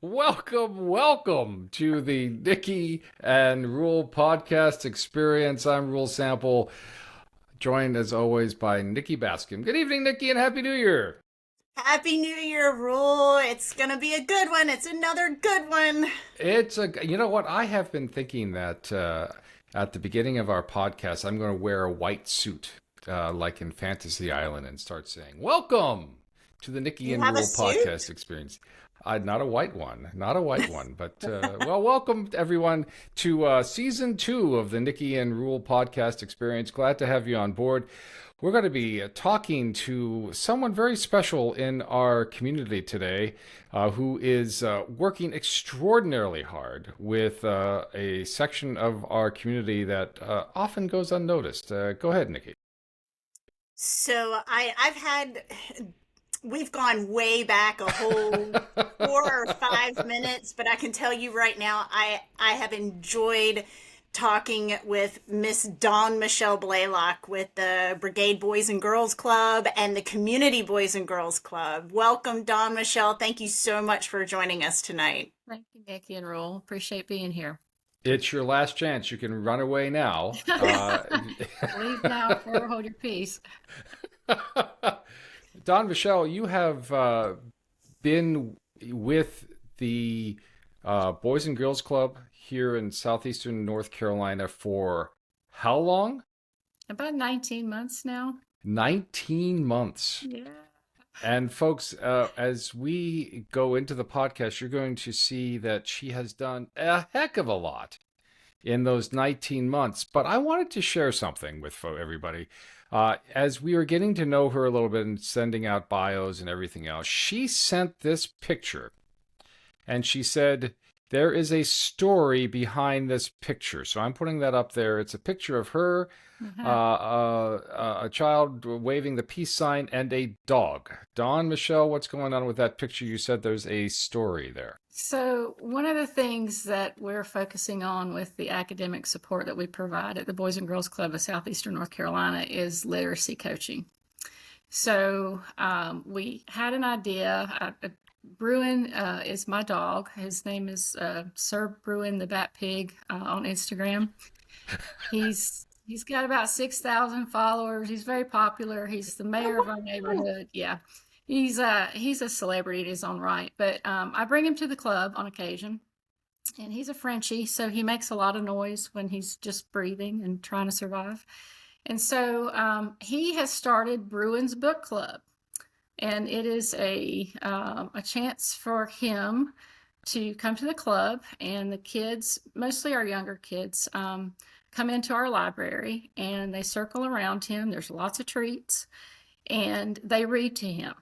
Welcome to the Nikki and Reuel podcast experience. I'm Reuel Sample, joined as always by Nikki Bascome. Good evening, Nikki, and Happy New Year. Happy New Year, Rule. It's going to be a good one. It's another good one. You know what? I have been thinking that at the beginning of our podcast, I'm going to wear a white suit like in Fantasy Island and start saying, Welcome to the Nikki You and have a Reuel suit? podcast experience. Not a white one, not a white one, but welcome everyone to season 2 of the Nikki and Reuel podcast experience. Glad to have you on board. We're going to be talking to someone very special in our community today who is working extraordinarily hard with a section of our community that often goes unnoticed. Go ahead, Nikki. I've had, we've gone way back a whole 4 or 5 minutes, but I can tell you right now, I have enjoyed talking with Miss Dawn-Michele Blalock with the Brigade Boys and Girls Club and the Community Boys and Girls Club. Welcome, Dawn-Michele. Thank you so much for joining us tonight. Thank you, Nikki and Rule. Appreciate being here. It's your last chance. You can run away now. Leave now, forever hold your peace. Dawn-Michelle, you have been with the Boys and Girls Club here in Southeastern North Carolina for how long? About 19 months now. 19 months. Yeah. And folks, as we go into the podcast, you're going to see that she has done a heck of a lot in those 19 months. But I wanted to share something with everybody. As we were getting to know her a little bit and sending out bios and everything else, she sent this picture and she said, there is a story behind this picture. So I'm putting that up there. It's a picture of her, a child waving the peace sign, and a dog. Dawn-Michelle, what's going on with that picture? You said there's a story there. So one of the things that we're focusing on with the academic support that we provide at the Boys and Girls Club of Southeastern North Carolina is literacy coaching. So we had an idea. Bruin is my dog. His name is Sir Bruin the Bat Pig on Instagram. He's got about 6,000 followers. He's very popular. He's the mayor of our neighborhood. Yeah, he's a celebrity in his own right. But I bring him to the club on occasion, and he's a Frenchie, so he makes a lot of noise when he's just breathing and trying to survive. And so he has started Bruin's Book Club. And it is a chance for him to come to the club, and the kids, mostly our younger kids, come into our library and they circle around him. There's lots of treats, and they read to him.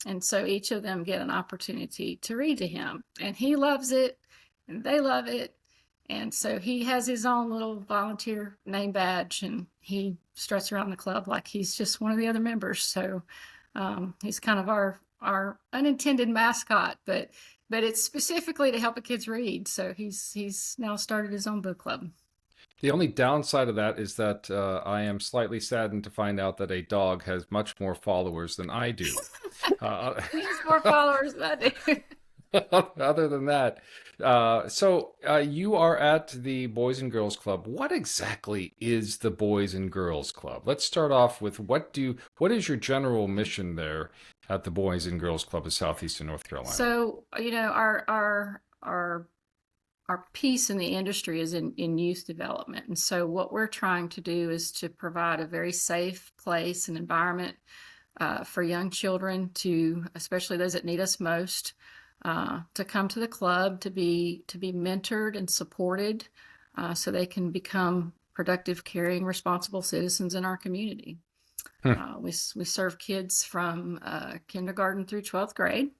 And so each of them get an opportunity to read to him, and he loves it, and they love it. And so he has his own little volunteer name badge, and he struts around the club like he's just one of the other members. So he's kind of our unintended mascot, but it's specifically to help the kids read. So he's now started his own book club. The only downside of that is that I am slightly saddened to find out that a dog has much more followers than I do. He has more followers than I do. Other than that, you are at the Boys and Girls Club. What exactly is the Boys and Girls Club? Let's start off with what is your general mission there at the Boys and Girls Club of Southeastern North Carolina? So, our piece in the industry is in youth development. And so what we're trying to do is to provide a very safe place and environment for young children, to, especially those that need us most, to come to the club, to be mentored and supported, so they can become productive, caring, responsible citizens in our community. We serve kids from kindergarten through 12th grade.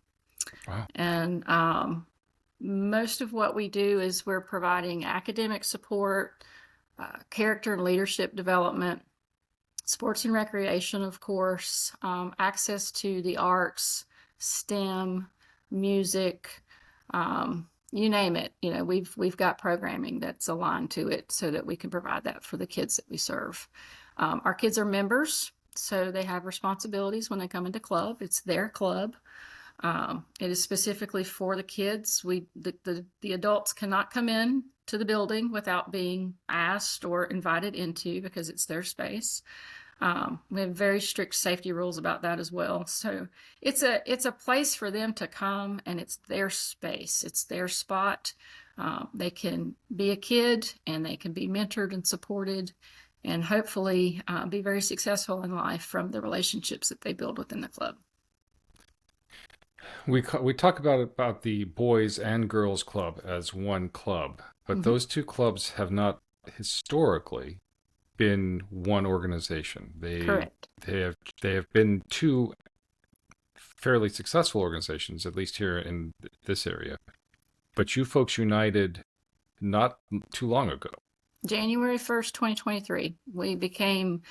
Wow. And most of what we do is we're providing academic support, character and leadership development, sports and recreation, of course, access to the arts, STEM, music, you name it. We've got programming that's aligned to it so that we can provide that for the kids that we serve. Our kids are members, so they have responsibilities when they come into club. It's their club. It is specifically for the kids. The adults cannot come in to the building without being asked or invited into because it's their space. We have very strict safety rules about that as well. So it's a place for them to come, and it's their space. It's their spot. They can be a kid, and they can be mentored and supported, and hopefully be very successful in life from the relationships that they build within the club. We talk about the Boys and Girls Club as one club, but those two clubs have not historically been one organization. Correct. They have been two fairly successful organizations, at least here in this area. But you folks united not too long ago. January 1st, 2023, we became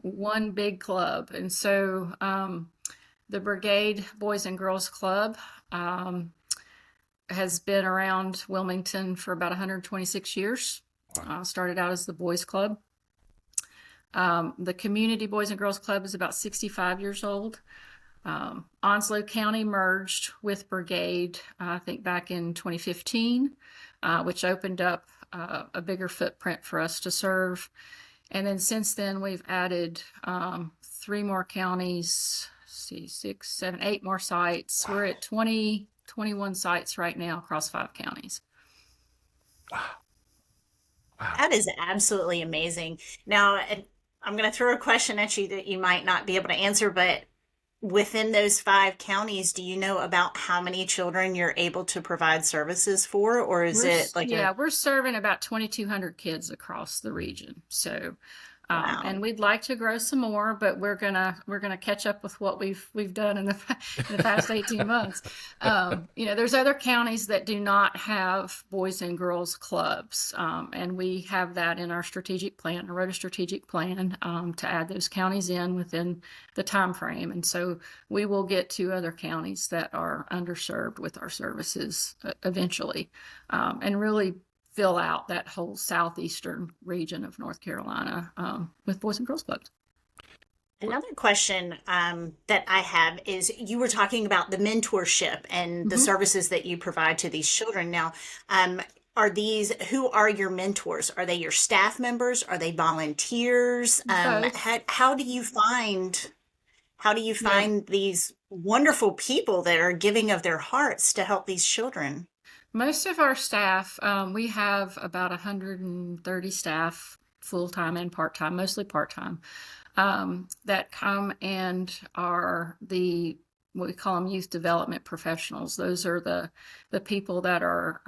one big club. And so the Brigade Boys and Girls Club has been around Wilmington for about 126 years. Wow. Started out as the Boys Club. The Community Boys and Girls Club is about 65 years old. Onslow County merged with Brigade, I think back in 2015, which opened up a bigger footprint for us to serve. And then since then, we've added 3 more counties, 6, 7, 8 more sites. Wow. We're at 21 sites right now across 5 counties. Wow. Wow. That is absolutely amazing. Now, I'm going to throw a question at you that you might not be able to answer, but within those 5 counties, do you know about how many children you're able to provide services for, or is it like we're serving about 2,200 kids across the region. So, wow. And we'd like to grow some more, but we're gonna catch up with what we've done in the past 18 months. There's other counties that do not have boys and girls clubs, and we have that in our strategic plan. I wrote a strategic plan to add those counties in within the time frame, and so we will get to other counties that are underserved with our services eventually, and really fill out that whole southeastern region of North Carolina with Boys and Girls Clubs. Another question that I have is, you were talking about the mentorship and the services that you provide to these children. Now, who are your mentors? Are they your staff members? Are they volunteers? How do you find these wonderful people that are giving of their hearts to help these children? Most of our staff, we have about 130 staff, full-time and part-time, mostly part-time, that come and are what we call them youth development professionals. Those are the people that are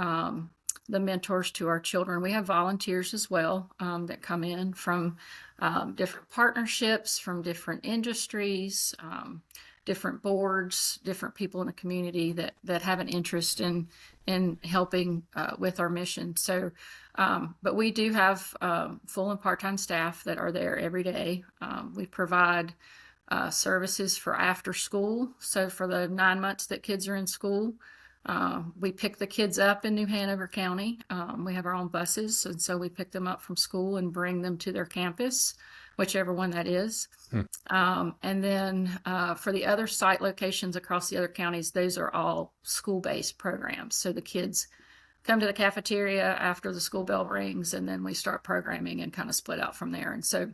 the mentors to our children. We have volunteers as well that come in from different partnerships, from different industries, different boards, different people in the community that have an interest in helping with our mission. So, but we do have full and part-time staff that are there every day. We provide services for after school. So for the 9 months that kids are in school, we pick the kids up in New Hanover County. We have our own buses, and so we pick them up from school and bring them to their campus, whichever one that is. And then for the other site locations across the other counties, those are all school-based programs. So the kids come to the cafeteria after the school bell rings, and then we start programming and kind of split out from there. And so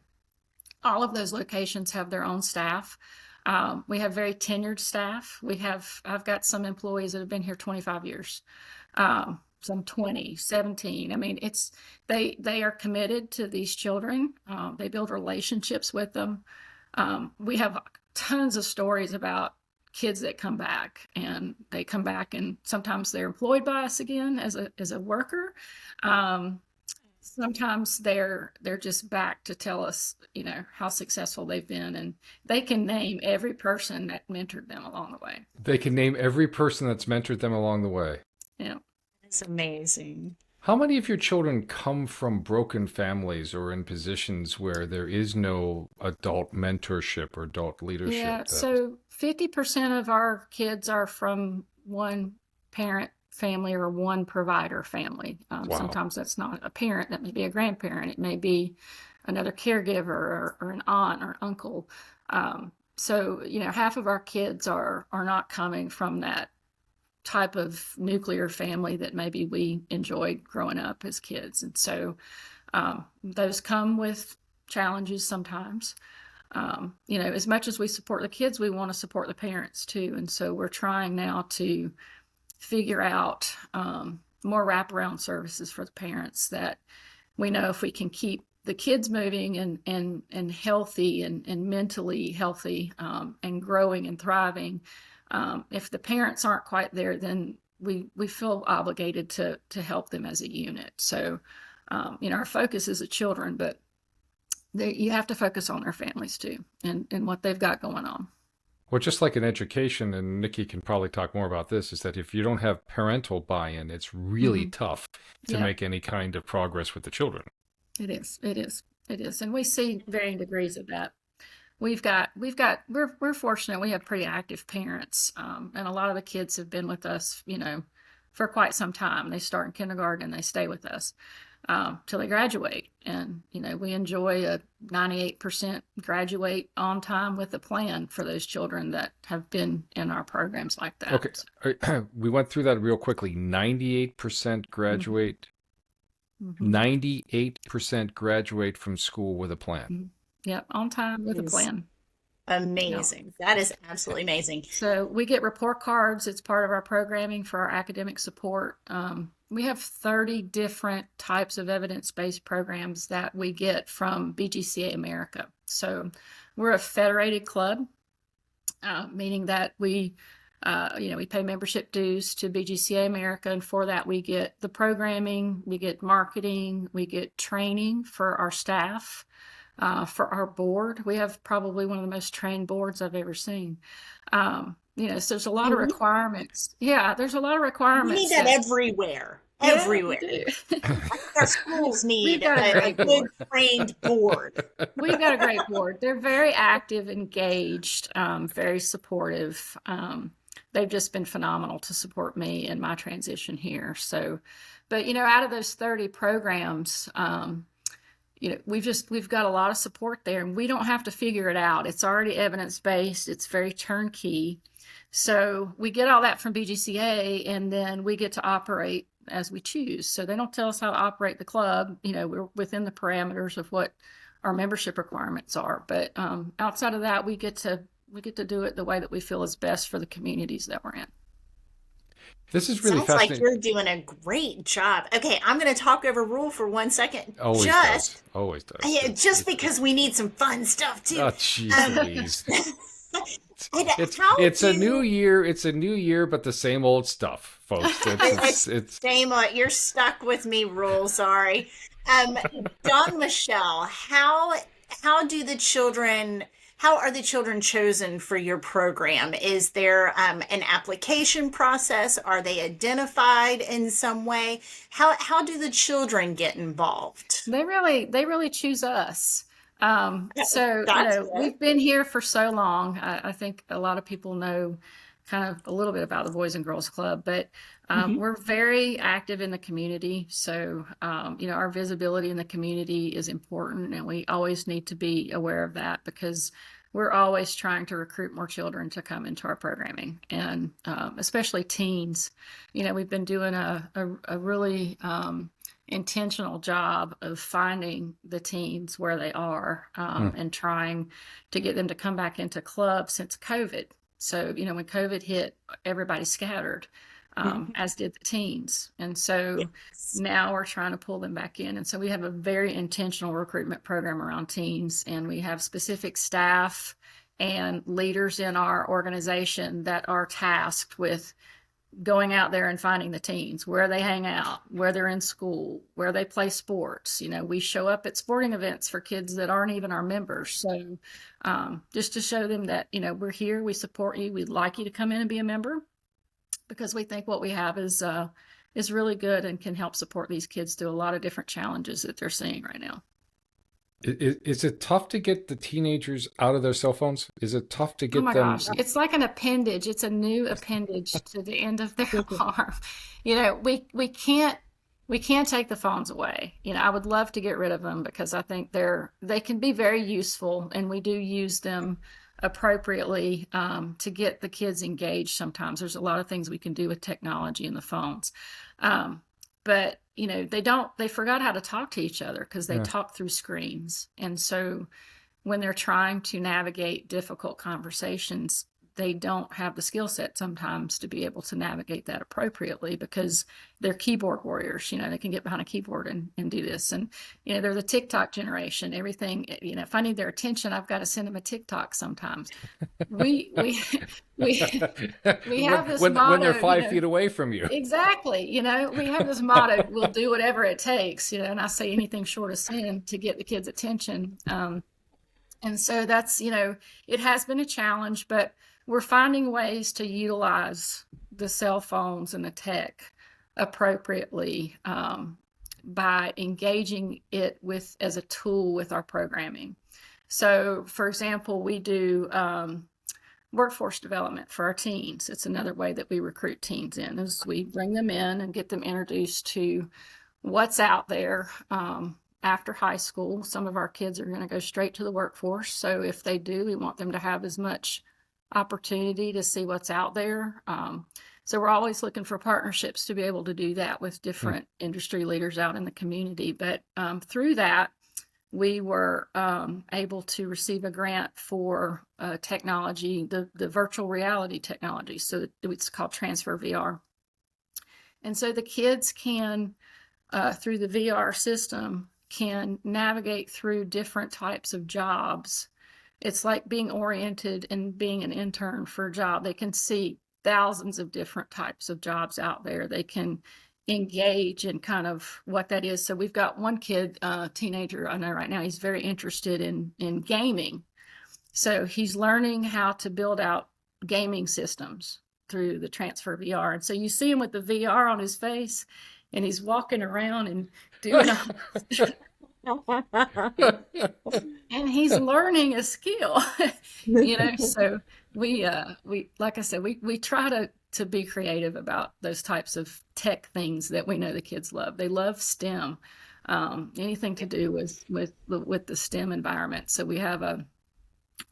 all of those locations have their own staff. We have very tenured staff. I've got some employees that have been here 25 years. Some 20, 17. I mean, they are committed to these children. They build relationships with them. We have tons of stories about kids that come back, and they come back, and sometimes they're employed by us again as a worker. Sometimes they're just back to tell us, how successful they've been, and they can name every person that mentored them along the way. They can name every person that's mentored them along the way. Yeah. It's amazing. How many of your children come from broken families or in positions where there is no adult mentorship or adult leadership? Yeah, so 50% of our kids are from one parent family or one provider family. Wow. Sometimes that's not a parent, that may be a grandparent, it may be another caregiver or an aunt or uncle. So, half of our kids are not coming from that type of nuclear family that maybe we enjoyed growing up as kids. And so those come with challenges sometimes. As much as we support the kids, we want to support the parents too. And so we're trying now to figure out more wraparound services for the parents that we know if we can keep the kids moving and healthy and mentally healthy and growing and thriving. If the parents aren't quite there, then we feel obligated to help them as a unit. So, our focus is the children, but you have to focus on their families too and what they've got going on. Well, just like in education, and Nikki can probably talk more about this, is that if you don't have parental buy-in, it's really tough to make any kind of progress with the children. It is. And we see varying degrees of that. We're fortunate. We have pretty active parents. And a lot of the kids have been with us, for quite some time. They start in kindergarten and they stay with us till they graduate. And, we enjoy a 98% graduate on time with a plan for those children that have been in our programs like that. Okay. We went through that real quickly. 98% graduate. 98% graduate from school with a plan. Yep, on time with a plan. Amazing. That is absolutely amazing. So we get report cards. It's part of our programming for our academic support. We have 30 different types of evidence-based programs that we get from BGCA America. So we're a federated club, meaning that we pay membership dues to BGCA America, and for that we get the programming, we get marketing, we get training for our staff, for our board. We have probably one of the most trained boards I've ever seen. So there's a lot of requirements. Yeah, there's a lot of requirements. We need that everywhere. Everywhere. Our schools need a good trained board. We've got a great board. They're very active, engaged, very supportive. They've just been phenomenal to support me in my transition here. So, but out of those 30 programs, we've got a lot of support there, and we don't have to figure it out. It's already evidence-based. It's very turnkey. So we get all that from BGCA, and then we get to operate as we choose. So they don't tell us how to operate the club. We're within the parameters of what our membership requirements are. But outside of that, we get to do it the way that we feel is best for the communities that we're in. This is really Sounds fascinating. Like you're doing a great job. Okay, I'm going to talk over Reuel for 1 second. Always does. Yeah, just because we need some fun stuff too. Oh, jeez. It's a new year. It's a new year, but the same old stuff, folks. It's same. You're stuck with me, Reuel. Sorry. Dawn-Michelle, how are the children chosen for your program? Is there an application process? Are they identified in some way? How do the children get involved? They really choose us. We've been here for so long. I think a lot of people know kind of a little bit about the Boys and Girls Club, but we're very active in the community. So, our visibility in the community is important, and we always need to be aware of that because we're always trying to recruit more children to come into our programming, and especially teens. We've been doing a really intentional job of finding the teens where they are and trying to get them to come back into clubs since COVID. So, when COVID hit, everybody scattered, as did the teens. And so now we're trying to pull them back in. And so we have a very intentional recruitment program around teens, and we have specific staff and leaders in our organization that are tasked with going out there and finding the teens, where they hang out, where they're in school, where they play sports. We show up at sporting events for kids that aren't even our members. So just to show them that, we're here, we support you, we'd like you to come in and be a member, because we think what we have is really good and can help support these kids through a lot of different challenges that they're seeing right now. Is it tough to get the teenagers out of their cell phones? Is it tough to get them? Oh my gosh, it's like an appendage. It's a new appendage to the end of their arm. We can't take the phones away. I would love to get rid of them because I think they can be very useful, and we do use them appropriately to get the kids engaged. Sometimes there's a lot of things we can do with technology and the phones. But they forgot how to talk to each other because they talk through screens. And so when they're trying to navigate difficult conversations, they don't have the skill set sometimes to be able to navigate that appropriately because they're keyboard warriors. They can get behind a keyboard and do this. And, they're the TikTok generation. Everything, if I need their attention, I've got to send them a TikTok sometimes. We have this motto. When they're 5 feet away from you. Exactly. We have this motto, we'll do whatever it takes, and I say anything short of sin to get the kids' attention. And so that's, it has been a challenge, but we're finding ways to utilize the cell phones and the tech appropriately by engaging it as a tool with our programming. So, for example, we do workforce development for our teens. It's another way that we recruit teens in, is we bring them in and get them introduced to what's out there. After high school, some of our kids are going to go straight to the workforce. So if they do, we want them to have as much opportunity to see what's out there. So we're always looking for partnerships to be able to do that with different industry leaders out in the community. But through that, we were able to receive a grant for technology, the virtual reality technology. So it's called Transfer VR. And so the kids can, through the VR system, can navigate through different types of jobs. It's like being oriented and being an intern for a job. They can see thousands of different types of jobs out there. They can engage in kind of what that is. So we've got one kid, teenager, I know right now, he's very interested in gaming. So he's learning how to build out gaming systems through the Transfer VR. And so you see him with the VR on his face, and he's walking around and doing and he's learning a skill. So we like I said, we try to be creative about those types of tech things that we know the kids love. They love STEM, anything to do with the STEM environment. So we have a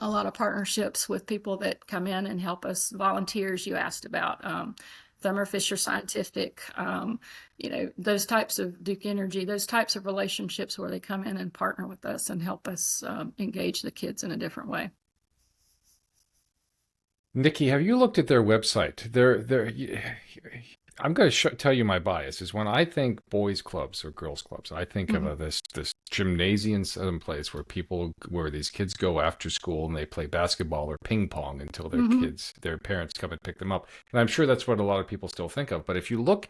lot of partnerships with people that come in and help us. Volunteers you asked about, Thermo Fisher Scientific, those types of Duke Energy, those types of relationships where they come in and partner with us and help us engage the kids in a different way. Nikki, have you looked at their website? I'm going to tell you my bias is when I think boys clubs or girls clubs, I think of this gymnasium place where these kids go after school and they play basketball or ping pong until their parents come and pick them up. And I'm sure that's what a lot of people still think of. But if you look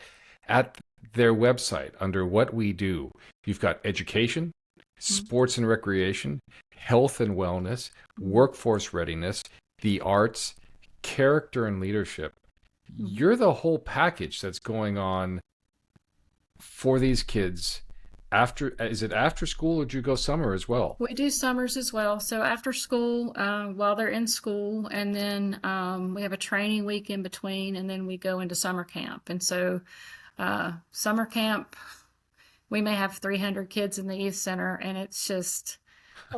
at their website under what we do, you've got education, sports and recreation, health and wellness, workforce readiness, the arts, character and leadership. You're the whole package that's going on for these kids. Is it after school, or do you go summer as well? We do summers as well. So after school, while they're in school, and then we have a training week in between, and then we go into summer camp. And so summer camp, we may have 300 kids in the youth center, and it's just...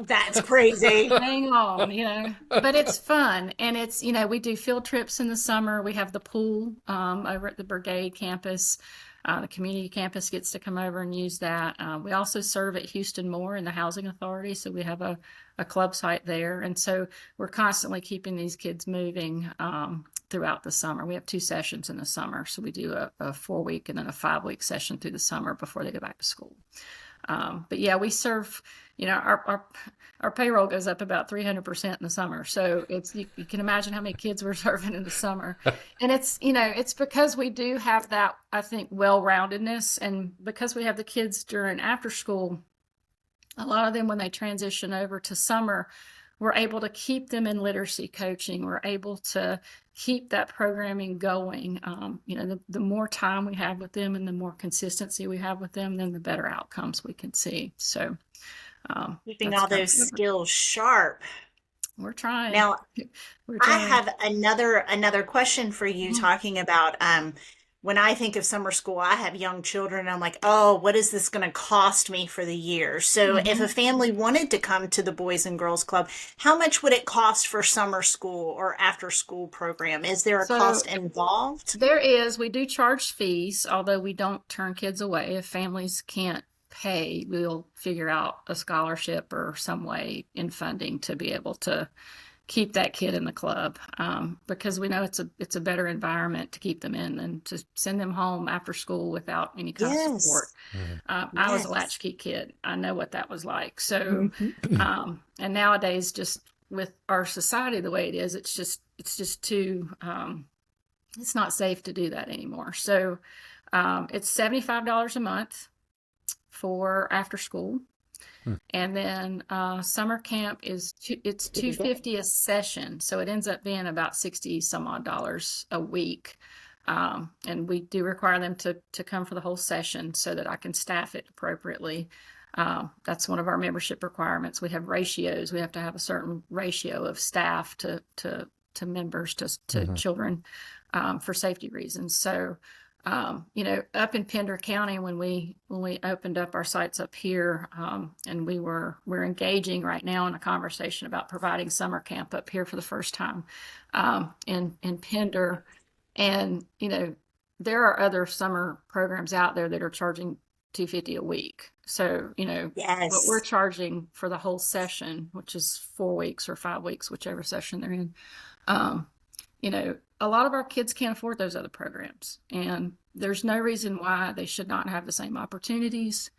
That's crazy. Hang on, but it's fun. And it's, we do field trips in the summer. We have the pool over at the Brigade campus. The community campus gets to come over and use that. We also serve at Houston Moore in the Housing Authority. So we have a club site there. And so we're constantly keeping these kids moving throughout the summer. We have 2 sessions in the summer. So we do a 4-week and then a 5-week session through the summer before they go back to school. But yeah, we serve, our payroll goes up about 300% in the summer. So you can imagine how many kids we're serving in the summer. And it's because we do have that, I think, well-roundedness. And because we have the kids during after school, a lot of them, when they transition over to summer, we're able to keep them in literacy coaching. We're able to keep that programming going. The more time we have with them and the more consistency we have with them, then the better outcomes we can see. So keeping all those skills sharp. We're trying. Now, I have another question for you, talking about when I think of summer school, I have young children and I'm like, oh, what is this going to cost me for the year? So if Mm-hmm. a family wanted to come to the Boys and Girls Club, how much would it cost for summer school or after school program? Is there a So cost involved? we do charge fees, although we don't turn kids away. If families can't pay, we'll figure out a scholarship or some way in funding to be able to keep that kid in the club, because we know it's a better environment to keep them in than to send them home after school without any kind of support. Yes. I was a Yes. latchkey kid. I know what that was like. So, Mhm. and nowadays, just with our society the way it is, it's just too. It's not safe to do that anymore. So, it's $75 a month for after school. Hmm. And then summer camp it's $250 a session, so it ends up being about 60 some odd dollars a week. And we do require them to come for the whole session so that I can staff it appropriately. That's one of our membership requirements. We have ratios. We have to have a certain ratio of staff to members to children, for safety reasons. So, up in Pender County, when we opened up our sites up here, and we're engaging right now in a conversation about providing summer camp up here for the first time, in Pender, and there are other summer programs out there that are charging $250 a week. So what we're Yes. charging for the whole session, which is 4 weeks or 5 weeks, whichever session they're in. um, a lot of our kids can't afford those other programs, and there's no reason why they should not have the same opportunities,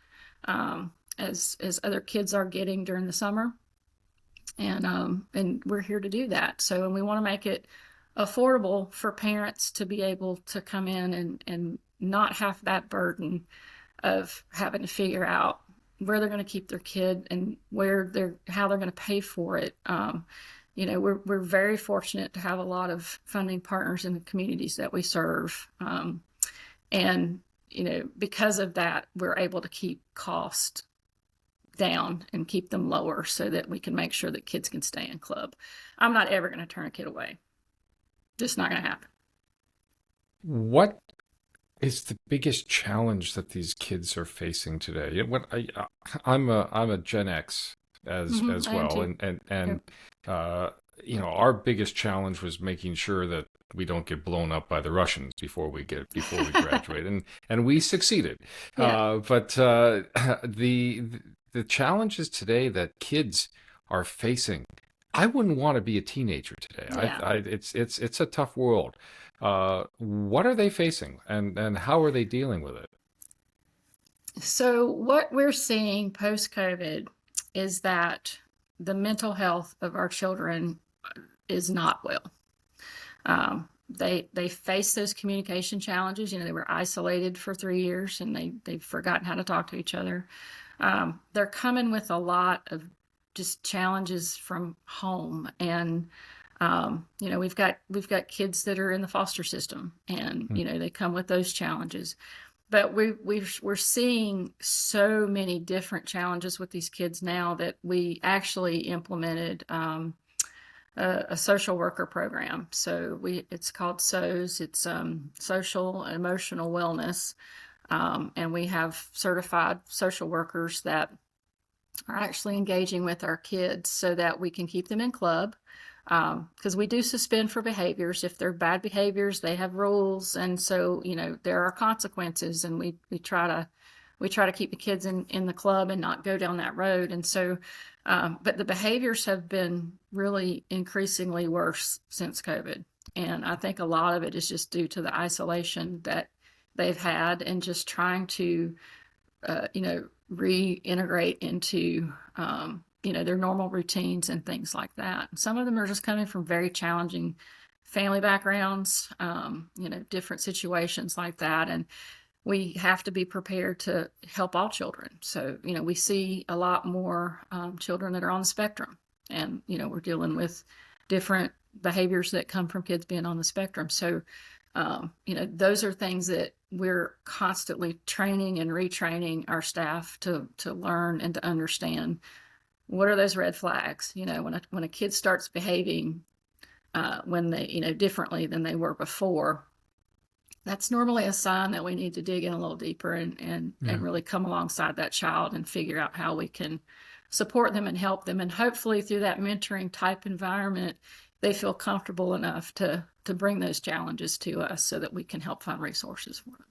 as other kids are getting during the summer. And we're here to do that. So, and we want to make it affordable for parents to be able to come in and not have that burden of having to figure out where they're going to keep their kid and how they're going to pay for it. We're very fortunate to have a lot of funding partners in the communities that we serve. And because of that, we're able to keep cost down and keep them lower so that we can make sure that kids can stay in club. I'm not ever going to turn a kid away. Just not going to happen. What is the biggest challenge that these kids are facing today? I'm a Gen X as I am well, too. and our biggest challenge was making sure that we don't get blown up by the Russians before we graduate, and we succeeded. Yeah. But the challenges today that kids are facing, I wouldn't want to be a teenager today. Yeah. It's a tough world. What are they facing, and how are they dealing with it? So what we're seeing post-COVID is that the mental health of our children is not well. They face those communication challenges. They were isolated for 3 years, and they've forgotten how to talk to each other. They're coming with a lot of just challenges from home, and we've got kids that are in the foster system, and they come with those challenges. But we're seeing so many different challenges with these kids now that we actually implemented a social worker program. So it's called SOS. It's social and emotional wellness, and we have certified social workers that are actually engaging with our kids so that we can keep them in club. Because we do suspend for behaviors. If they're bad behaviors, they have rules, and so there are consequences, and we try to keep the kids in the club and not go down that road. And so, but the behaviors have been really increasingly worse since COVID, and I think a lot of it is just due to the isolation that they've had, and just trying to reintegrate into their normal routines and things like that. Some of them are just coming from very challenging family backgrounds, different situations like that. And we have to be prepared to help all children. So, we see a lot more children that are on the spectrum, and, we're dealing with different behaviors that come from kids being on the spectrum. So, those are things that we're constantly training and retraining our staff to learn and to understand. What are those red flags? When a kid starts behaving when they differently than they were before, that's normally a sign that we need to dig in a little deeper and really come alongside that child and figure out how we can support them and help them. And hopefully through that mentoring type environment, they feel comfortable enough to bring those challenges to us so that we can help find resources for them.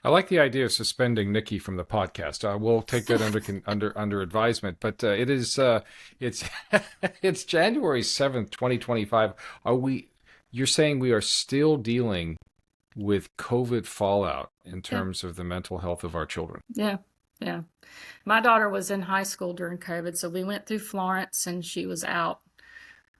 I like the idea of suspending Nikki from the podcast. We'll take that under advisement. But it's it's January 7th, 2025. You're saying we are still dealing with COVID fallout in terms of the mental health of our children? Yeah. My daughter was in high school during COVID, so we went through Florence, and she was out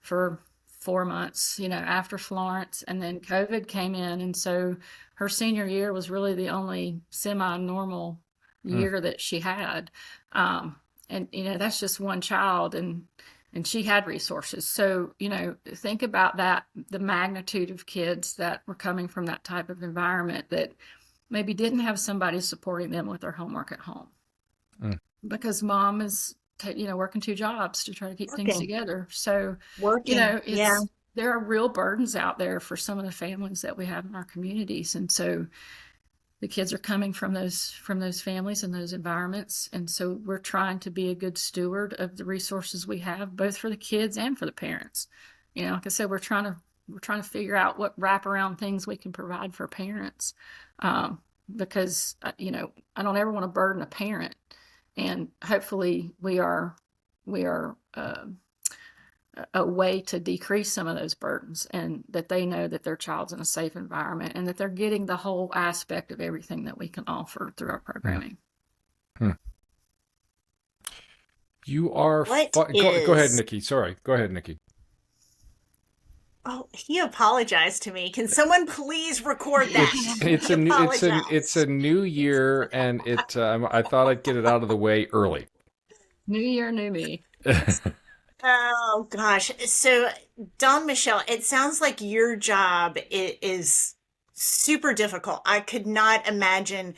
for 4 months, after Florence, and then COVID came in, and so her senior year was really the only semi-normal year that she had. And that's just one child, and she had resources. So, think about that, the magnitude of kids that were coming from that type of environment that maybe didn't have somebody supporting them with their homework at home. Because mom is, working 2 jobs to try to keep things together. So, there are real burdens out there for some of the families that we have in our communities. And so the kids are coming from those families and those environments. And so we're trying to be a good steward of the resources we have, both for the kids and for the parents. Like I said, we're trying to figure out what wraparound things we can provide for parents. Because, I don't ever want to burden a parent. And hopefully we are a way to decrease some of those burdens, and that they know that their child's in a safe environment and that they're getting the whole aspect of everything that we can offer through our programming. You are... Go ahead, Nikki. Sorry. Go ahead, Nikki. Oh, he apologized to me. Can someone please record that? It's a new year, and I thought I'd get it out of the way early. New year, new me. Oh gosh. So, Dawn-Michelle, it sounds like your job is super difficult. I could not imagine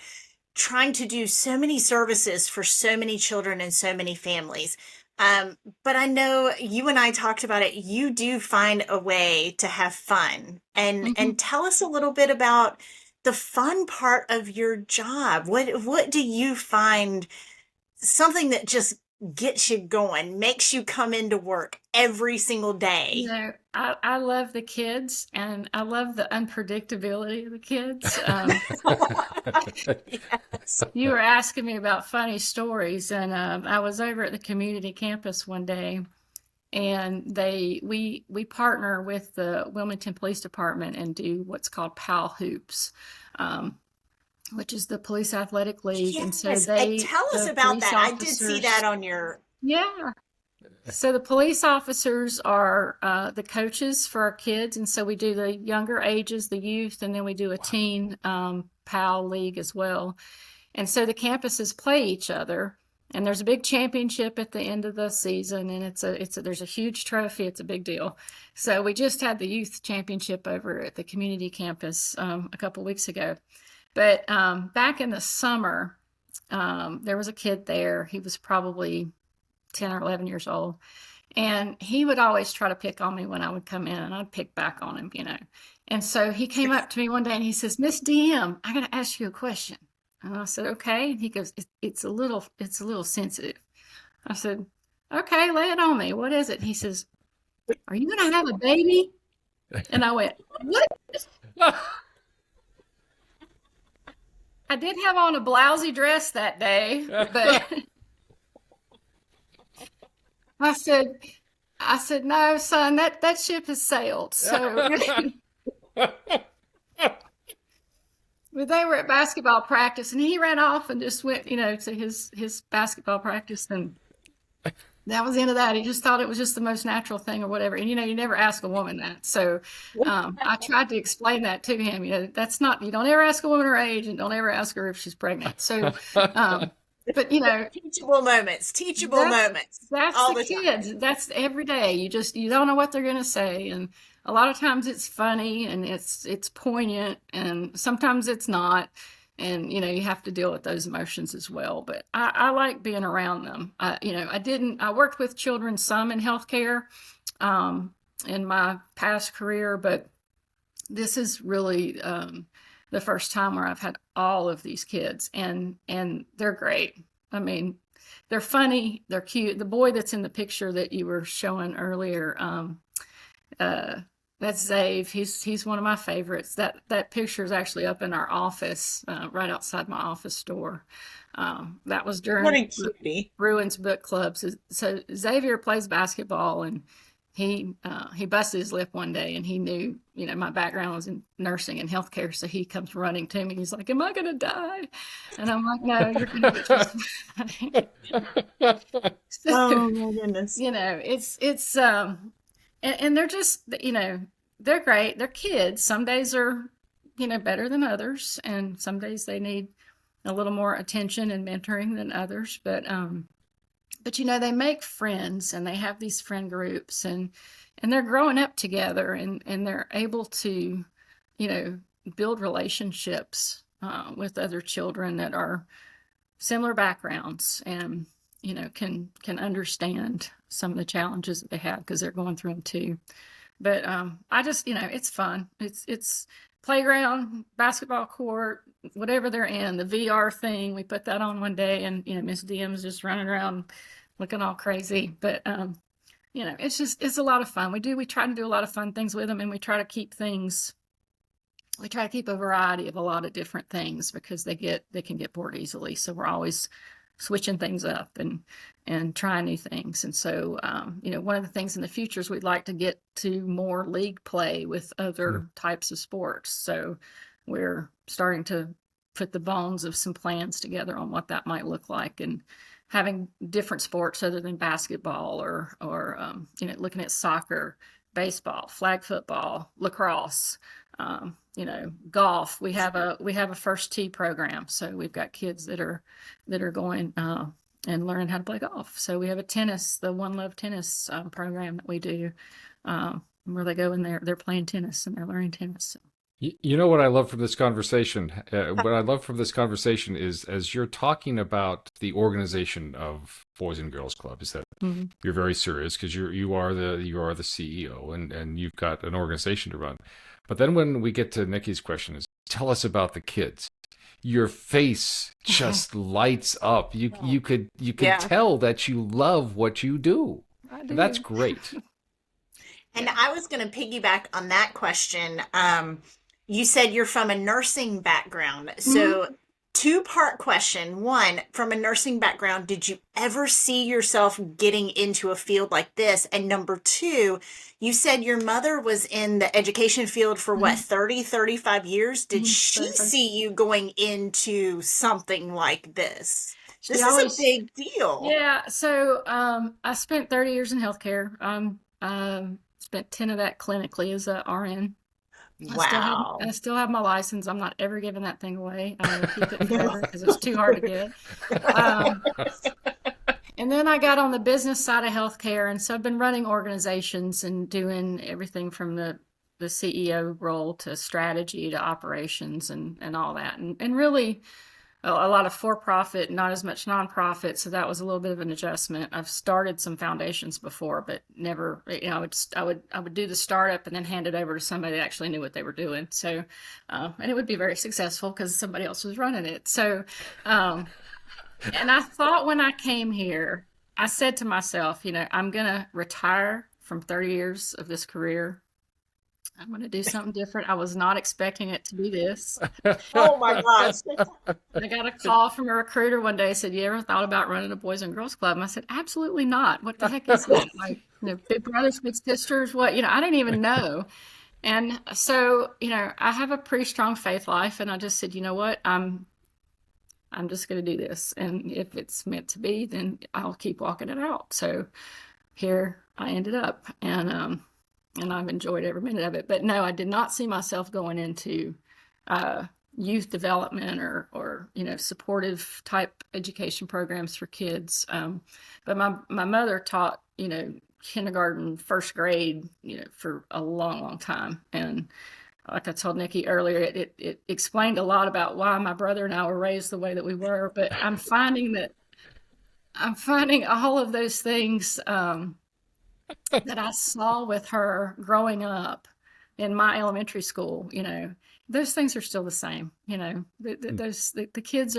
trying to do so many services for so many children and so many families. But I know you and I talked about it. You do find a way to have fun, and tell us a little bit about the fun part of your job. What do you find something that just gets you going, makes you come into work every single day? I love the kids, and I love the unpredictability of the kids. Yes. You were asking me about funny stories, and I was over at the community campus one day, and we partner with the Wilmington Police Department and do what's called PAL Hoops, which is the Police Athletic League. Yes. And so tell us about that. I did see that on your... Yeah. So the police officers are the coaches for our kids. And so we do the younger ages, the youth, and then we do a teen PAL league as well. And so the campuses play each other, and there's a big championship at the end of the season, and there's a huge trophy. It's a big deal. So we just had the youth championship over at the community campus a couple weeks ago. But back in the summer, there was a kid there. He was probably 10 or 11 years old. And he would always try to pick on me when I would come in, and I'd pick back on him, And so he came up to me one day and he says, "Miss DM, I got to ask you a question." And I said, "Okay." And he goes, it's a little sensitive." I said, "Okay, lay it on me. What is it?" And he says, "Are you going to have a baby?" And I went, "What?" I did have on a blousy dress that day, but I said, "No, son, that ship has sailed." So but they were at basketball practice, and he ran off and just went, to his basketball practice, and that was the end of that. He just thought it was just the most natural thing or whatever. And, you never ask a woman that. So I tried to explain that to him. That's not, you don't ever ask a woman her age, and don't ever ask her if she's pregnant. So, but, teachable moments. That's all the kids. Time. That's every day. You don't know what they're going to say. And a lot of times it's funny and it's poignant, and sometimes it's not. And, you have to deal with those emotions as well. But I like being around them. I worked with children some in healthcare in my past career, but this is really the first time where I've had all of these kids, and they're great. I mean, they're funny, they're cute. The boy that's in the picture that you were showing earlier, that's Zave. He's one of my favorites. That picture is actually up in our office, right outside my office door. That was What a during cutie. Bruin's book club. So Xavier plays basketball, and he busted his lip one day, and he knew, my background was in nursing and healthcare. So he comes running to me. He's like, "Am I going to die?" And I'm like, "No, you're going to get just fine." So, Oh my goodness. it's and they're just, they're great. They're kids. Some days are, better than others, and some days they need a little more attention and mentoring than others. But they make friends, and they have these friend groups, and they're growing up together, and they're able to, build relationships with other children that are similar backgrounds, and can understand some of the challenges that they have because they're going through them too. But I just, it's fun. It's playground, basketball court, whatever they're in. The VR thing, we put that on one day, and Miss DM's just running around looking all crazy. But it's a lot of fun. We try to do a lot of fun things with them, and we try to keep a variety of a lot of different things, because they can get bored easily. So we're always switching things up and trying new things. And so, one of the things in the future is we'd like to get to more league play with other types of sports. So we're starting to put the bones of some plans together on what that might look like, and having different sports other than basketball, or looking at soccer, baseball, flag football, lacrosse, golf. We have a first tee program, so we've got kids that are going and learning how to play golf. So we have the One Love tennis program that we do, where they go and they're playing tennis and they're learning tennis. You know what I love from this conversation? What I love from this conversation is, as you're talking about the organization of Boys and Girls Club, is that you're very serious, because you are the CEO, and you've got an organization to run. But then when we get to Nikki's question, is tell us about the kids. Your face just lights up. You could tell that you love what you do. And that's great. And I was going to piggyback on that question. You said you're from a nursing background. So two-part question. One, from a nursing background, did you ever see yourself getting into a field like this? And number two, you said your mother was in the education field for 35 years. Did she see you going into something like this? This is a big deal. Yeah. So I spent 30 years in healthcare. Spent 10 of that clinically as a RN. Wow. I still have my license. I'm not ever giving that thing away. I'm going to keep it forever because it's too hard to get. And then I got on the business side of healthcare. And so I've been running organizations and doing everything from the CEO role to strategy to operations and all that. And really a lot of for-profit, not as much nonprofit. So that was a little bit of an adjustment. I've started some foundations before, but never, I would do the startup and then hand it over to somebody that actually knew what they were doing. So, and it would be very successful because somebody else was running it. So, and I thought when I came here, I said to myself, I'm going to retire from 30 years of this career. I'm going to do something different. I was not expecting it to be this. Oh my gosh. I got a call from a recruiter one day, said, "You ever thought about running a Boys and Girls Club?" And I said, "Absolutely not. What the heck is that? Like, big brothers, big sisters, what?" I didn't even know. And so, I have a pretty strong faith life, and I just said, "You know what? I'm just going to do this. And if it's meant to be, then I'll keep walking it out." So here I ended up, and I've enjoyed every minute of it. But no, I did not see myself going into youth development or supportive type education programs for kids. But my mother taught kindergarten, first grade for a long, long time. And like I told Nikki earlier, it explained a lot about why my brother and I were raised the way that we were. But I'm finding all of those things that I saw with her growing up in my elementary school, those things are still the same. The kids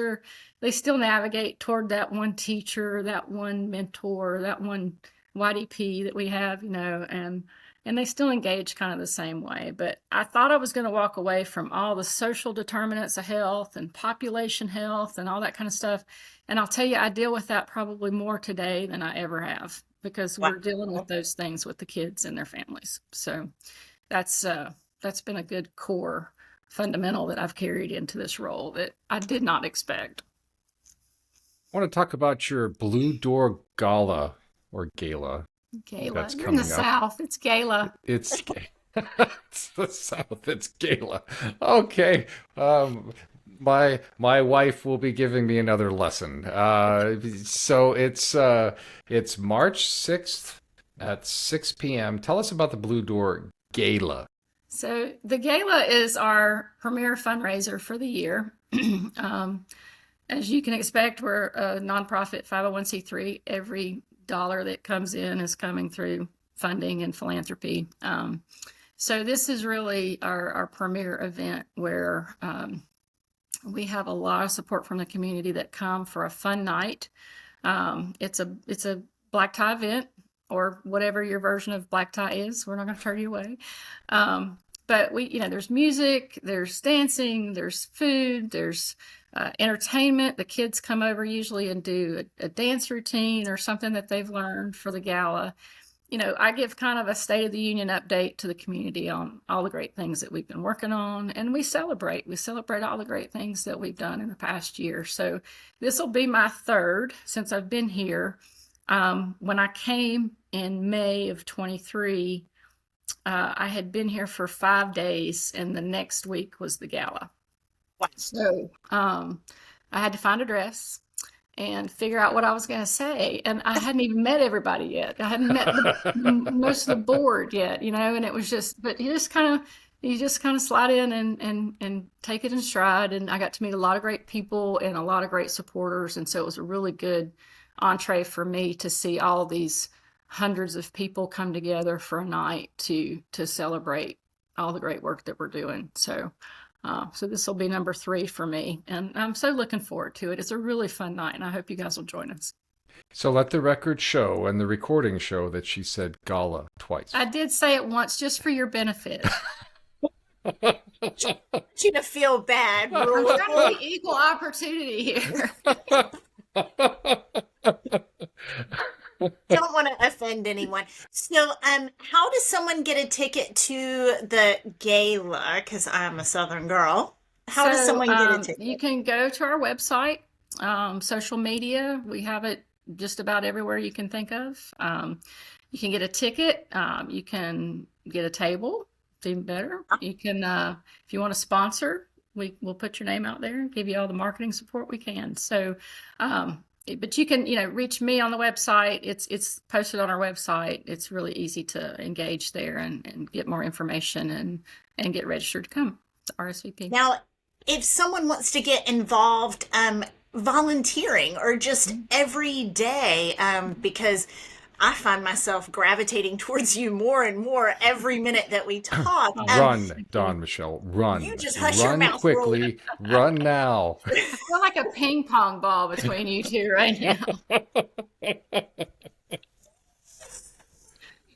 they still navigate toward that one teacher, that one mentor, that one YDP that we have, and they still engage kind of the same way. But I thought I was going to walk away from all the social determinants of health and population health and all that kind of stuff. And I'll tell you, I deal with that probably more today than I ever have, because we're dealing with those things with the kids and their families. So that's been a good core fundamental that I've carried into this role that I did not expect. I want to talk about your Blue Door Gala or Gala. Gala. That's You're in coming the up. South. It's Gala. It's the South. It's Gala. Okay. My wife will be giving me another lesson. So it's March 6th at 6 p.m. Tell us about the Blue Door Gala. So the gala is our premier fundraiser for the year. As you can expect, we're a nonprofit 501c3. Every dollar that comes in is coming through funding and philanthropy. So this is really our premier event where we have a lot of support from the community that come for a fun night. It's a black tie event, or whatever your version of black tie is. We're not going to turn you away. But there's music, there's dancing, there's food, there's entertainment. The kids come over usually and do a dance routine or something that they've learned for the gala. I give kind of a State of the Union update to the community on all the great things that we've been working on, and we celebrate all the great things that we've done in the past year. So this will be my third since I've been here. When I came in May of 23, I had been here for 5 days, and the next week was the gala. Wow. So I had to find a dress and figure out what I was going to say. And I hadn't even met everybody yet. I hadn't met most of the board yet, and it was just, but you just kind of slide in and take it in stride. And I got to meet a lot of great people and a lot of great supporters. And so it was a really good entree for me to see all these hundreds of people come together for a night to celebrate all the great work that we're doing. So this will be number 3 for me, and I'm so looking forward to it. It's a really fun night, and I hope you guys will join us. So let the record show and the recording show that she said gala twice. I did say it once just for your benefit. I want you to feel bad. We're trying to be equal opportunity here. Don't want to offend anyone. So, how does someone get a ticket to the gala? Because I'm a Southern girl. How does someone get a ticket? You can go to our website, social media. We have it just about everywhere you can think of. You can get a ticket. You can get a table. It's even better. You can, if you want to sponsor, we'll put your name out there and give you all the marketing support we can. So, but you can, reach me on the website. It's posted on our website. It's really easy to engage there and get more information and get registered to come to RSVP. Now, if someone wants to get involved, volunteering or just every day, because I find myself gravitating towards you more and more every minute that we talk. Run, Dawn-Michelle, run. You just hush your mouth quickly. Run now. I feel like a ping pong ball between you two right now.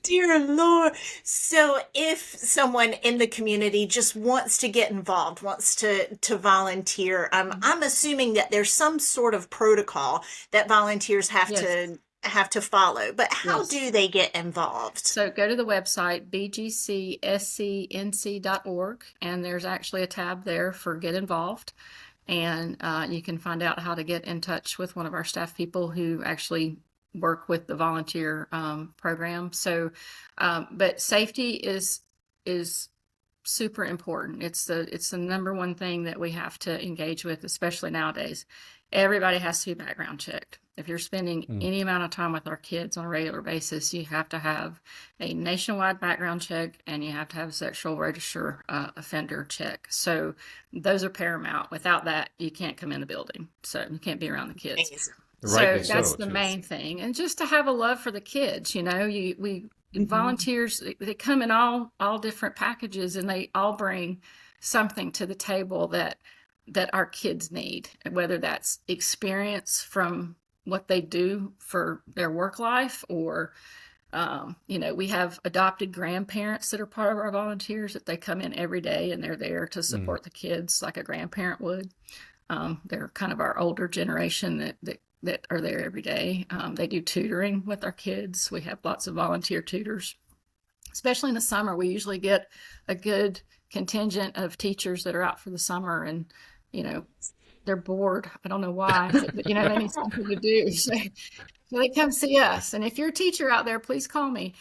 Dear Lord. So if someone in the community just wants to get involved, wants to volunteer, I'm assuming that there's some sort of protocol that volunteers have to follow, but how do they get involved? So go to the website bgcscnc.org, and there's actually a tab there for get involved, and you can find out how to get in touch with one of our staff people who actually work with the volunteer program. So but safety is super important. It's the number one thing that we have to engage with, especially nowadays. Everybody has to be background checked. If you're spending any amount of time with our kids on a regular basis, you have to have a nationwide background check, and you have to have a sexual register offender check. So those are paramount. Without that, you can't come in the building. So you can't be around the kids. Amazing. So that's the main thing. And just to have a love for the kids, we volunteers, they come in all different packages, and they all bring something to the table that our kids need, whether that's experience from what they do for their work life, or we have adopted grandparents that are part of our volunteers, that they come in every day and they're there to support the kids like a grandparent would. They're kind of our older generation that are there every day. They do tutoring with our kids. We have lots of volunteer tutors. Especially in the summer, we usually get a good contingent of teachers that are out for the summer, and they're bored. I don't know why, but they need something to do. So they come see us. And if you're a teacher out there, please call me.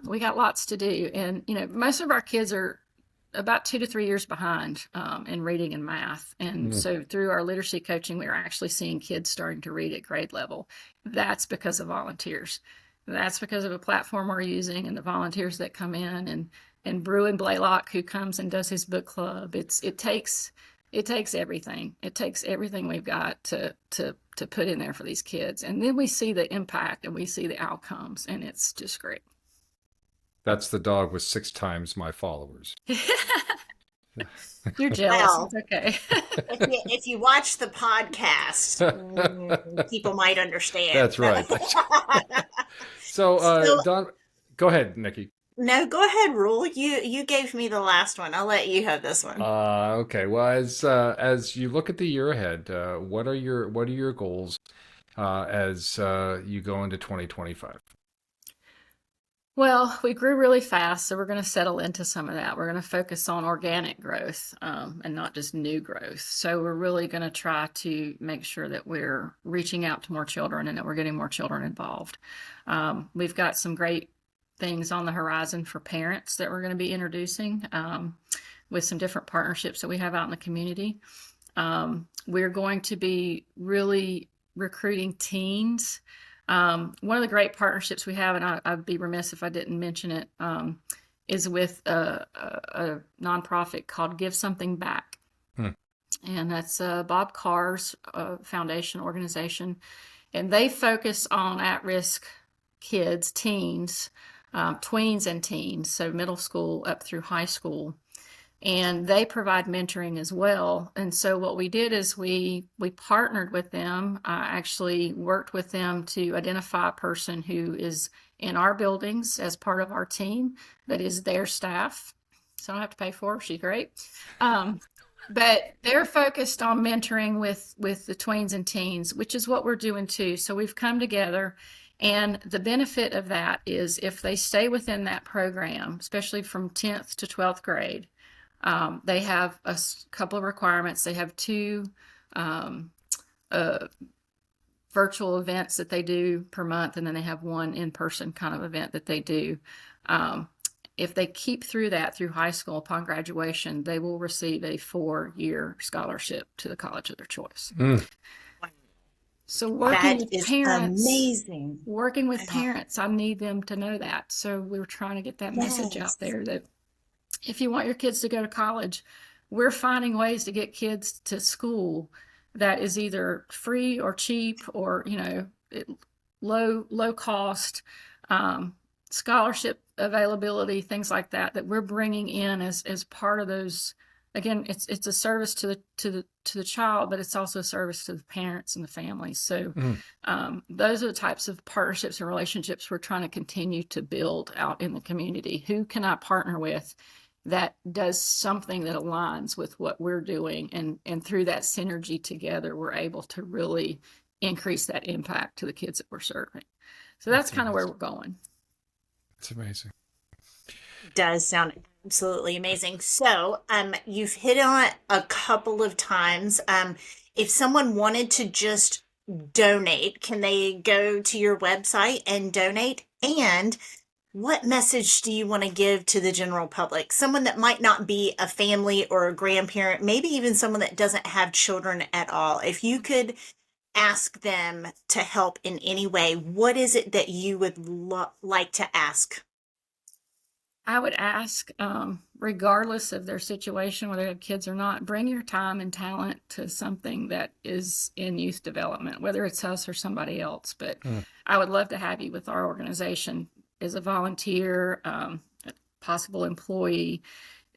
We got lots to do. And, most of our kids are about 2 to 3 years behind in reading and math. And so through our literacy coaching, we're actually seeing kids starting to read at grade level. That's because of volunteers. That's because of a platform we're using and the volunteers that come in, and Reuel Blalock, who comes and does his book club. It takes everything. It takes everything we've got to put in there for these kids. And then we see the impact and we see the outcomes, and it's just great. That's the dog with 6 times my followers. You're jealous. Well, it's okay. if you watch the podcast, people might understand. That's right. So, Dawn, go ahead, Nikki. No, go ahead, Reuel. You gave me the last one. I'll let you have this one. Okay. Well, as you look at the year ahead, what are your goals as you go into 2025? Well, we grew really fast, so we're going to settle into some of that. We're going to focus on organic growth and not just new growth. So we're really going to try to make sure that we're reaching out to more children and that we're getting more children involved. We've got some great things on the horizon for parents that we're going to be introducing with some different partnerships that we have out in the community. We're going to be really recruiting teens. One of the great partnerships we have, and I'd be remiss if I didn't mention it, is with a nonprofit called Give Something Back. And that's Bob Carr's foundation organization. And they focus on at-risk kids, teens, tweens and teens, so middle school up through high school. And they provide mentoring as well. And so what we did is we partnered with them. I actually worked with them to identify a person who is in our buildings as part of our team that is their staff. So I don't have to pay for her. She's great. But they're focused on mentoring with the tweens and teens, which is what we're doing too. So we've come together. And the benefit of that is if they stay within that program, especially from 10th to 12th grade, they have a couple of requirements. They have 2 virtual events that they do per month, and then they have 1 in-person kind of event that they do. If they keep through that through high school upon graduation, they will receive a 4-year scholarship to the college of their choice. So working with parents, amazing. Working with parents, I need them to know that. So we're trying to get that message out there that if you want your kids to go to college, we're finding ways to get kids to school that is either free or cheap or, low cost, scholarship availability, things like that, that we're bringing in as part of those. Again, it's a service to the child, but it's also a service to the parents and the families. So those are the types of partnerships and relationships we're trying to continue to build out in the community. Who can I partner with that does something that aligns with what we're doing, and through that synergy together, we're able to really increase that impact to the kids that we're serving. So that's kind of where we're going. It's amazing. It does sound absolutely amazing. So you've hit on it a couple of times. If someone wanted to just donate, can they go to your website and donate? And what message do you want to give to the general public? Someone that might not be a family or a grandparent, maybe even someone that doesn't have children at all. If you could ask them to help in any way, what is it that you would like to ask? I would ask, regardless of their situation, whether they have kids or not, bring your time and talent to something that is in youth development, whether it's us or somebody else. But I would love to have you with our organization as a volunteer, a possible employee.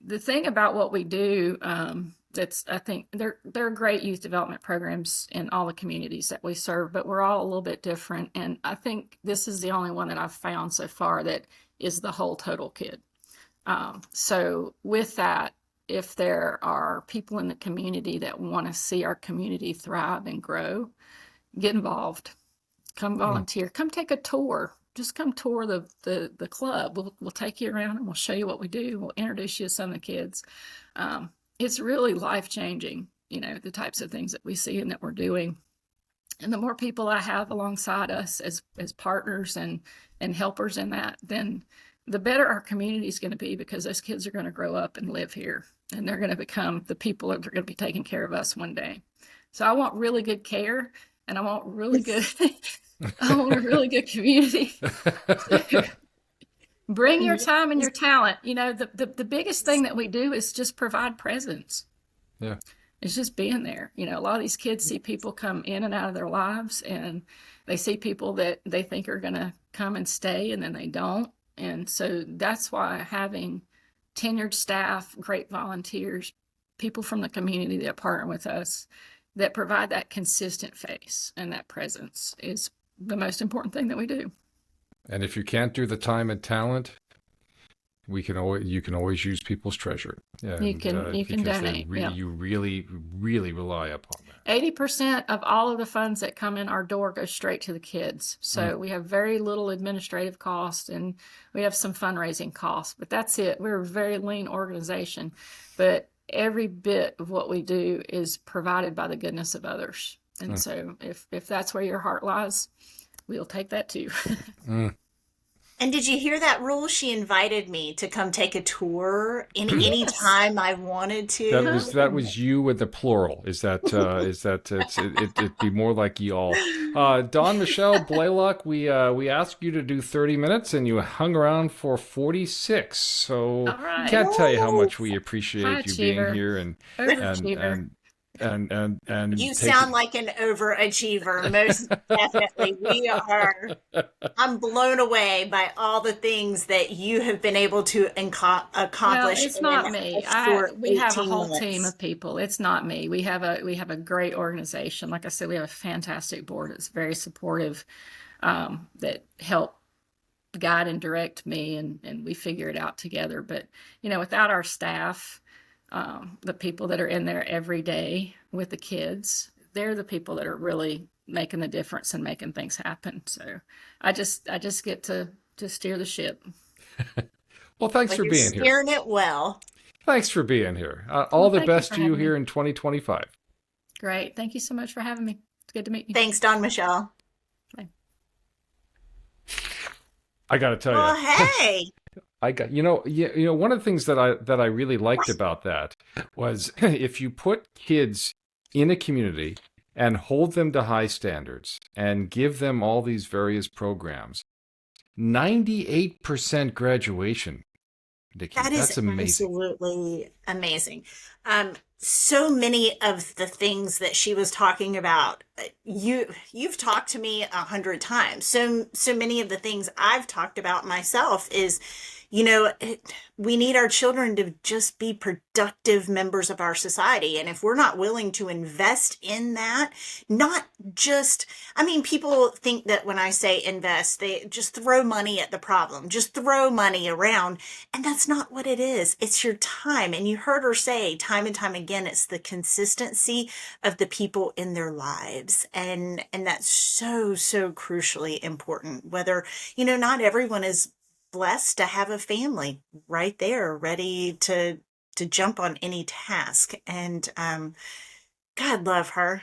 The thing about what we do, I think there are great youth development programs in all the communities that we serve, but we're all a little bit different. And I think this is the only one that I've found so far that is the whole total kid. So with that, if there are people in the community that want to see our community thrive and grow, get involved, come volunteer, come take a tour. Just come tour the club. We'll take you around and we'll show you what we do. We'll introduce you to some of the kids. It's really life-changing, the types of things that we see and that we're doing. And the more people I have alongside us as partners and helpers in that, then the better our community is going to be, because those kids are going to grow up and live here, and they're going to become the people that are going to be taking care of us one day. So I want really good care, and I want really good, I want a really good community. Bring your time and your talent. The biggest thing that we do is just provide presence. Yeah. It's just being there. A lot of these kids see people come in and out of their lives, and they see people that they think are going to come and stay, and then they don't. And so that's why having tenured staff, great volunteers, people from the community that partner with us, that provide that consistent face and that presence is the most important thing that we do. And if you can't do the time and talent, you can always use people's treasure. And, you can donate. You really, really rely upon that. 80% of all of the funds that come in our door go straight to the kids. So we have very little administrative cost, and we have some fundraising costs, but that's it. We're a very lean organization, but every bit of what we do is provided by the goodness of others. And so if that's where your heart lies, we'll take that too. And did you hear that, Rule? She invited me to come take a tour any time I wanted to. That was you with the plural. It'd be more like y'all. Dawn-Michele Blalock, we asked you to do 30 minutes and you hung around for 46. So right. Can't tell you how much we appreciate High you achiever. being here and You sound like an overachiever. Most definitely. I'm blown away by all the things that you have been able to accomplish. Well, it's not me. We have a whole team of people. It's not me. We have a great organization. Like I said, we have a fantastic board. It's very supportive, that help guide and direct me, and we figure it out together. But, without our staff, the people that are in there every day with the kids, they're the people that are really making the difference and making things happen. So I just get to steer the ship. Well, thanks for being here. Steering it well. Thanks for being here. All the best to you here in 2025. Great. Thank you so much for having me. It's good to meet you. Thanks, Dawn-Michelle. Bye. I got to tell you. Well, hey. One of the things that I really liked about that was if you put kids in a community and hold them to high standards and give them all these various programs, 98% graduation. Nikki, that's amazing. Absolutely amazing. So many of the things that she was talking about, you've talked to me 100 times. So many of the things I've talked about myself is, we need our children to just be productive members of our society. And if we're not willing to invest in that, people think that when I say invest, they just throw money at the problem, just throw money around. And that's not what it is. It's your time. And you heard her say time and time again, it's the consistency of the people in their lives. And that's so, so crucially important. Whether, not everyone is blessed to have a family right there ready to jump on any task. And God love her.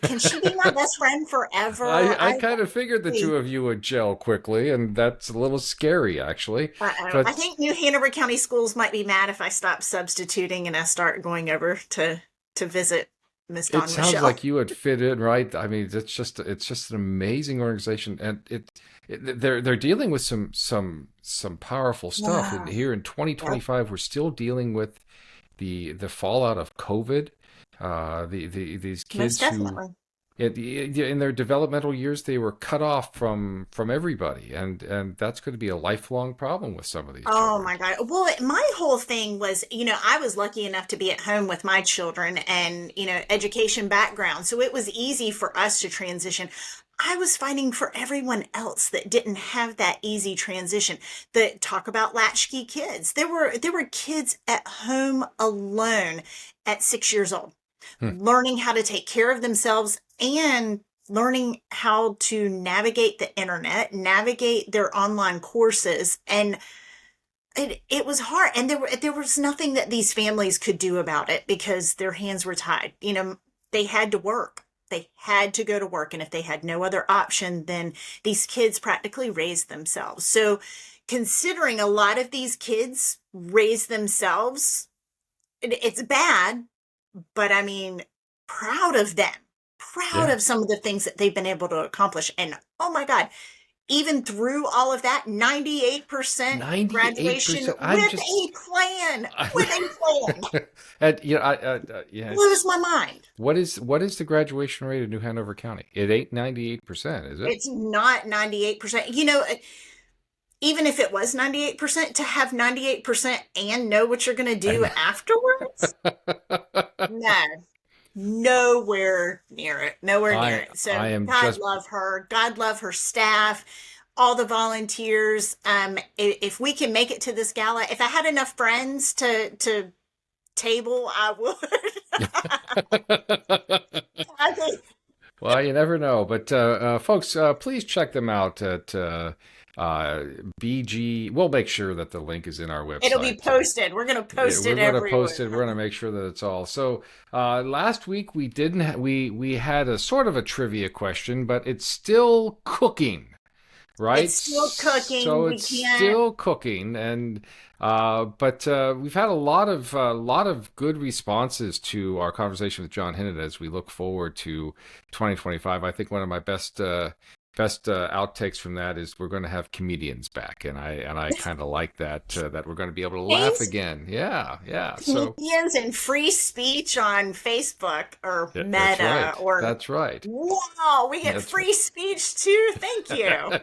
Can she be my best friend forever? I kind of figured the two of you would gel quickly, and that's a little scary, actually. I think New Hanover County Schools might be mad if I stop substituting and I start going over to visit Miss Dawn-Michelle. It sounds like you would fit in, right? I mean, it's just an amazing organization, and they're dealing with some powerful stuff. Yeah. And here in 2025, we're still dealing with the fallout of COVID. These kids in their developmental years, they were cut off from everybody, and that's going to be a lifelong problem with some of these Oh children. my God. Well, my whole thing was, I was lucky enough to be at home with my children and, education background. So it was easy for us to transition. I was fighting for everyone else that didn't have that easy transition. That talk about latchkey kids. There were kids at home alone at 6 years old, Hmm. learning how to take care of themselves and learning how to navigate the internet, navigate their online courses, and it was hard, and there was nothing that these families could do about it because their hands were tied. They had to work. They had to go to work, and if they had no other option, then these kids practically raised themselves. So, considering a lot of these kids raise themselves, it's bad, but I mean, proud of them, proud Yeah, of some of the things that they've been able to accomplish. And oh my God, even through all of that, 98% 98%. graduation I'm with just. a plan, with a plan. And yeah, Blows my mind. what is the graduation rate of New Hanover County? It ain't 98%, is it? It's not 98%. Even if it was 98%, to have 98% and know what you're going to do And afterwards, no, nowhere near it. Nowhere near I it. I So am God just. love her. God love her staff, all the volunteers. If we can make it to this gala, if I had enough friends to table, I would. I think Well, you never know. But folks, please check them out at uh, BG. We'll make sure that the link is in our it'll be website. posted. We're going to Yeah, post we're it going to post everywhere. it. We're going to make sure that it's all. So last week we didn't. We had a sort of a trivia question, but it's still cooking, right? It's still cooking. So We it's can't. still cooking, and but we've had a lot of good responses to our conversation with John Hinnant as we look forward to 2025. I think one of my best outtakes from that is we're going to have comedians back, and I kind of like that that we're going to be able to laugh Thanks, again. Yeah, yeah. So comedians and free speech on Facebook or yeah, that's Meta right. or That's right. wow, we get That's right. free speech too. Thank you.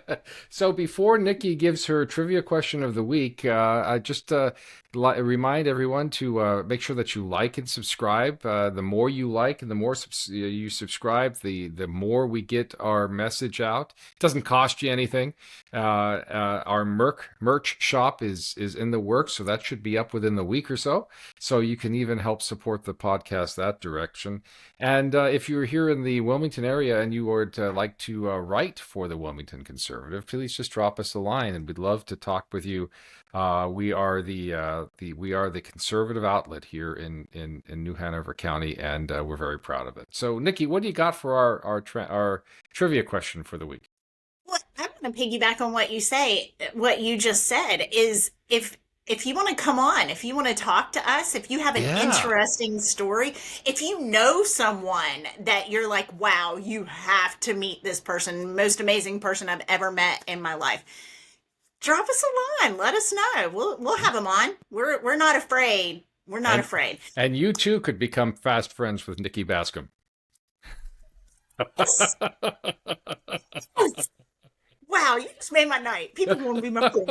So before Nikki gives her trivia question of the week, I just remind everyone to make sure that you like and subscribe. The more you like and the more you subscribe, the more we get our message out. It doesn't cost you anything. Our merch shop is in the works, so that should be up within the week or so. So you can even help support the podcast that direction. And if you're here in the Wilmington area and you would like to write for the Wilmington Conservative, please just drop us a line, and we'd love to talk with you. We are the conservative outlet here in New Hanover County, and we're very proud of it. So, Nikki, what do you got for our trivia question for the week? Well, I want to piggyback on what you just said is if you want to come on, if you want to talk to us, if you have an Yeah. interesting story, if you know someone that you're like, wow, you have to meet this person, most amazing person I've ever met in my life, drop us a line. Let us know. We'll have them on. We're not afraid. We're not And afraid. and you too could become fast friends with Nikki Bascome. Yes. Yes. Wow, you just made my night. People want to be my friend.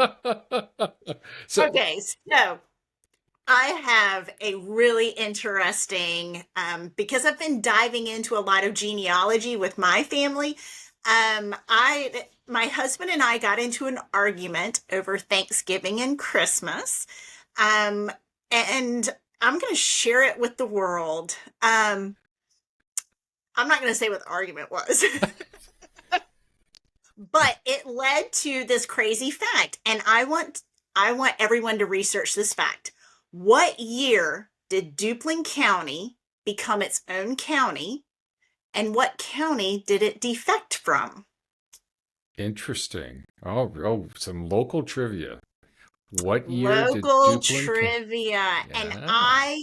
So, Okay, so I have a really interesting, because I've been diving into a lot of genealogy with my family. My husband and I got into an argument over Thanksgiving and Christmas, um, and I'm going to share it with the world. I'm not going to say what the argument was, but it led to this crazy fact, and I want everyone to research this fact. What year did Duplin County become its own county, and what county did it defect from? interesting. Some local trivia. What year did Local Duplin? trivia. And Yeah.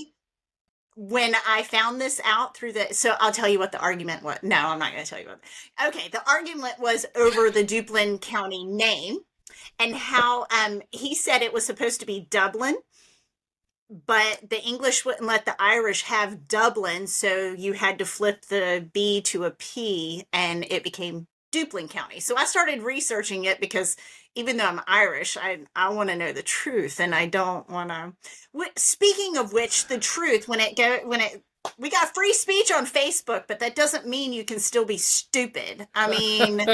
when I found this out so I'll tell you what the argument was. No, I'm not going to tell you what. Okay, the argument was over the Duplin County name and how he said it was supposed to be Dublin, but the English wouldn't let the Irish have Dublin, so you had to flip the B to a P, and it became Duplin County. So I started researching it because even though I'm Irish, I want to know the truth, and I don't want to. Speaking of which, the truth we got free speech on Facebook, but that doesn't mean you can still be stupid. I mean,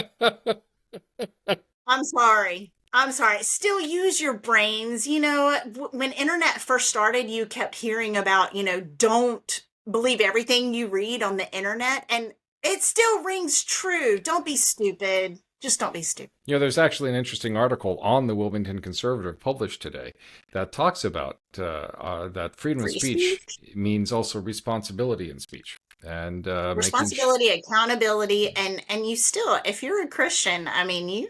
I'm sorry. I'm sorry. Still use your brains. You know, when internet first started, you kept hearing about, don't believe everything you read on the internet. And it still rings true. Don't be stupid. Just don't be stupid. There's actually an interesting article on the Wilmington Conservative published today that talks about that freedom of speech means also responsibility in speech. And responsibility, accountability, and you still, if you're a Christian, I mean,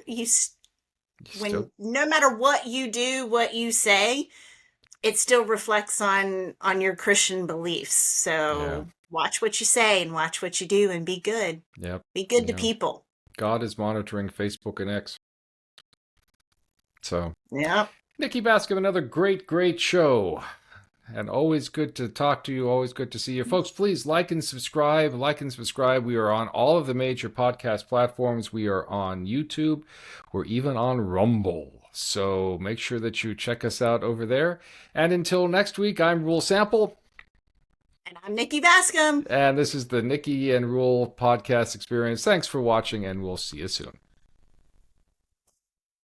no matter what you do, what you say, it still reflects on your Christian beliefs. So watch what you say and watch what you do and be good. Yep. Be good to people. God is monitoring Facebook and X. So, Nikki Bascome, another great show. And always good to talk to you. Always good to see you. Folks, please like and subscribe. We are on all of the major podcast platforms. We are on YouTube. We're even on Rumble. So make sure that you check us out over there. And until next week, I'm Reuel Sample. And I'm Nikki Bascome. And this is the Nikki and Reuel podcast experience. Thanks for watching, and we'll see you soon.